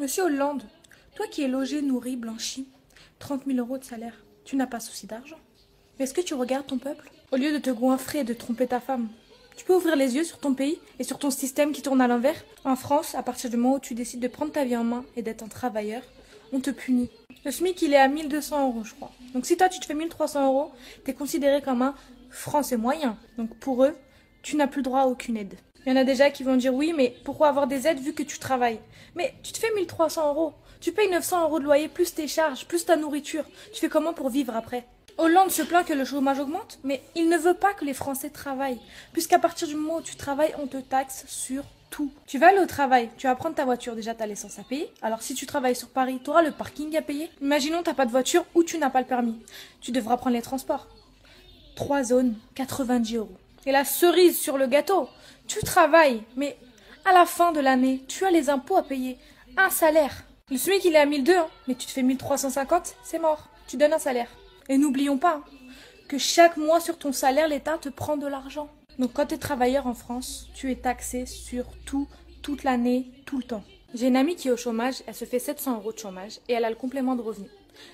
Monsieur Hollande, toi qui es logé, nourri, blanchi, 30 000 euros de salaire, tu n'as pas souci d'argent. Mais est-ce que tu regardes ton peuple? Au lieu de te goinfrer et de tromper ta femme, tu peux ouvrir les yeux sur ton pays et sur ton système qui tourne à l'envers? En France, à partir du moment où tu décides de prendre ta vie en main et d'être un travailleur, on te punit. Le SMIC, il est à 1200 euros, je crois. Donc si toi, tu te fais 1300 euros, t'es considéré comme un Français moyen. Donc pour eux, tu n'as plus droit à aucune aide. Il y en a déjà qui vont dire oui, mais pourquoi avoir des aides vu que tu travailles? Mais tu te fais 1300 euros. Tu payes 900 euros de loyer, plus tes charges, plus ta nourriture. Tu fais comment pour vivre après? Hollande se plaint que le chômage augmente, mais il ne veut pas que les Français travaillent. Puisqu'à partir du moment où tu travailles, on te taxe sur tout. Tu vas aller au travail, tu vas prendre ta voiture, déjà tu as l'essence à payer. Alors si tu travailles sur Paris, tu auras le parking à payer. Imaginons tu n'as pas de voiture ou tu n'as pas le permis. Tu devras prendre les transports. 3 zones, 90 euros. Et la cerise sur le gâteau, tu travailles, mais à la fin de l'année, tu as les impôts à payer. Un salaire. Le SMIC il est à 1200, hein, mais tu te fais 1350, c'est mort. Tu donnes un salaire. Et n'oublions pas que chaque mois sur ton salaire, l'État te prend de l'argent. Donc quand tu es travailleur en France, tu es taxé sur tout, toute l'année, tout le temps. J'ai une amie qui est au chômage, elle se fait 700 euros de chômage et elle a le complément de revenu.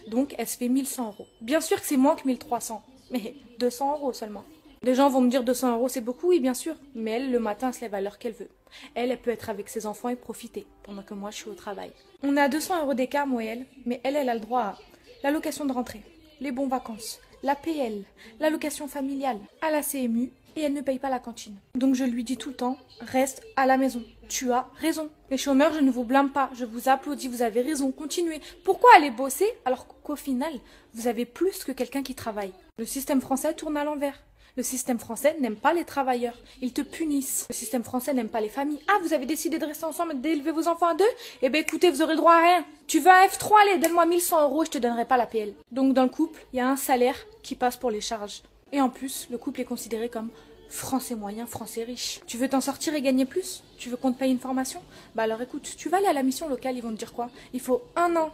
Donc elle se fait 1100 euros. Bien sûr que c'est moins que 1300, mais 200 euros seulement. Les gens vont me dire 200 euros c'est beaucoup, oui bien sûr. Mais elle, le matin, elle se lève à l'heure qu'elle veut. Elle peut être avec ses enfants et profiter, pendant que moi je suis au travail. On a 200 euros d'écart, moi et elle, mais elle a le droit à l'allocation de rentrée, les bons vacances, l'APL, l'allocation familiale, à la CMU, et elle ne paye pas la cantine. Donc je lui dis tout le temps, reste à la maison. Tu as raison. Les chômeurs, je ne vous blâme pas, je vous applaudis, vous avez raison, continuez. Pourquoi aller bosser alors qu'au final, vous avez plus que quelqu'un qui travaille? Le système français tourne à l'envers. Le système français n'aime pas les travailleurs. Ils te punissent. Le système français n'aime pas les familles. Ah, vous avez décidé de rester ensemble et d'élever vos enfants à deux? Eh ben écoutez, vous aurez le droit à rien. Tu veux un F3, allez, donne-moi 1100 euros et je te donnerai pas la PL. Donc dans le couple, il y a un salaire qui passe pour les charges. Et en plus, le couple est considéré comme Français moyen, Français riche. Tu veux t'en sortir et gagner plus? Tu veux qu'on te paye une formation? Bah alors écoute, tu vas aller à la mission locale, ils vont te dire quoi? Il faut 1 an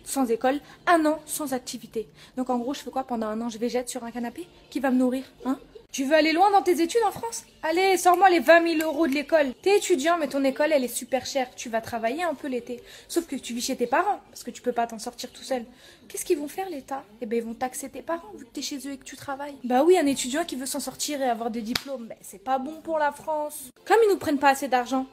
sans école, 1 an sans activité. Donc en gros, je fais quoi pendant 1 an? Je végète sur un canapé? Qui va me nourrir, hein? Tu veux aller loin dans tes études en France? Allez, sors-moi les 20 000 euros de l'école. T'es étudiant, mais ton école, elle est super chère. Tu vas travailler un peu l'été. Sauf que tu vis chez tes parents, parce que tu peux pas t'en sortir tout seul. Qu'est-ce qu'ils vont faire, l'État? Eh ben, ils vont taxer tes parents, vu que t'es chez eux et que tu travailles. Bah oui, un étudiant qui veut s'en sortir et avoir des diplômes, ben, c'est pas bon pour la France. Comme ils nous prennent pas assez d'argent,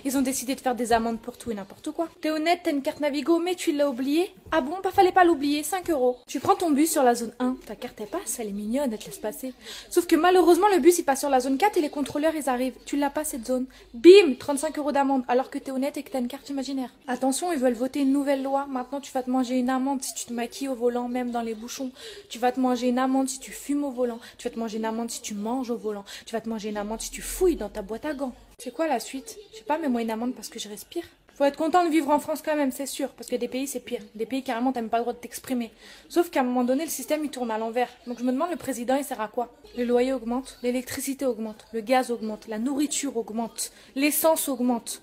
ils ont décidé de faire des amendes pour tout et n'importe quoi. T'es honnête, t'as une carte Navigo, mais tu l'as oubliée. Ah bon, bah fallait pas l'oublier, 5 euros. Tu prends ton bus sur la zone 1, ta carte elle passe, elle est mignonne, elle te laisse passer. Sauf que malheureusement, le bus il passe sur la zone 4 et les contrôleurs ils arrivent. Tu l'as pas cette zone. Bim, 35 euros d'amende, alors que t'es honnête et que t'as une carte imaginaire. Attention, ils veulent voter une nouvelle loi. Maintenant, tu vas te manger une amende si tu te maquilles au volant, même dans les bouchons. Tu vas te manger une amende si tu fumes au volant. Tu vas te manger une amende si tu manges au volant. Tu vas te manger une amende si tu fouilles dans ta boîte à gants. C'est quoi la suite? Je sais pas, mets-moi une amende parce que je respire. Faut être content de vivre en France quand même, c'est sûr, parce que des pays c'est pire. Des pays carrément t'as même pas le droit de t'exprimer. Sauf qu'à un moment donné, le système il tourne à l'envers. Donc je me demande, le président il sert à quoi? Le loyer augmente, l'électricité augmente, le gaz augmente, la nourriture augmente, l'essence augmente.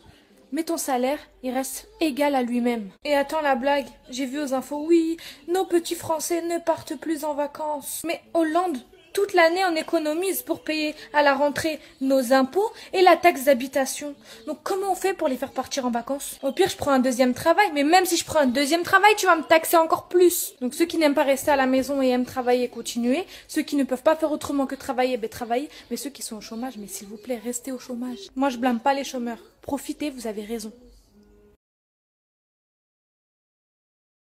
Mais ton salaire, il reste égal à lui-même. Et attends la blague, j'ai vu aux infos, oui, nos petits Français ne partent plus en vacances. Mais Hollande, toute l'année, on économise pour payer à la rentrée nos impôts et la taxe d'habitation. Donc comment on fait pour les faire partir en vacances? Au pire, je prends un deuxième travail, mais même si je prends un deuxième travail, tu vas me taxer encore plus. Donc ceux qui n'aiment pas rester à la maison et aiment travailler, continuez. Ceux qui ne peuvent pas faire autrement que travailler, ben travaillez. Mais ceux qui sont au chômage, mais s'il vous plaît, restez au chômage. Moi, je blâme pas les chômeurs. Profitez, vous avez raison.